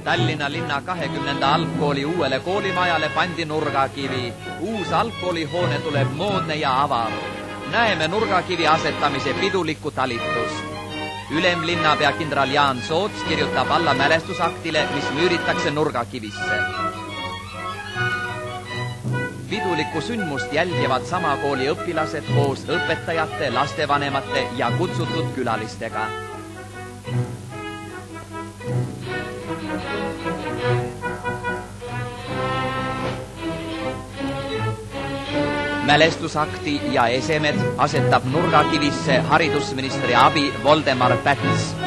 Tallinna linna 20. algkooli uuele koolimajale pandi nurgakivi. Uus algkoolihoone tuleb moodne ja avar. Näeme nurgakivi asetamise pidulikku talitust. Ülemlinnapea kindral Jaan Soots kirjutab alla mälestusaktile, mis müüritakse nurgakivisse. Pidulikku sündmust jälgivad sama kooli õpilased koos õpetajate, lastevanemate ja kutsutud külalistega. Mälestusakti ja esemed asetab nurgakivisse haridusministri abi Voldemar Päts.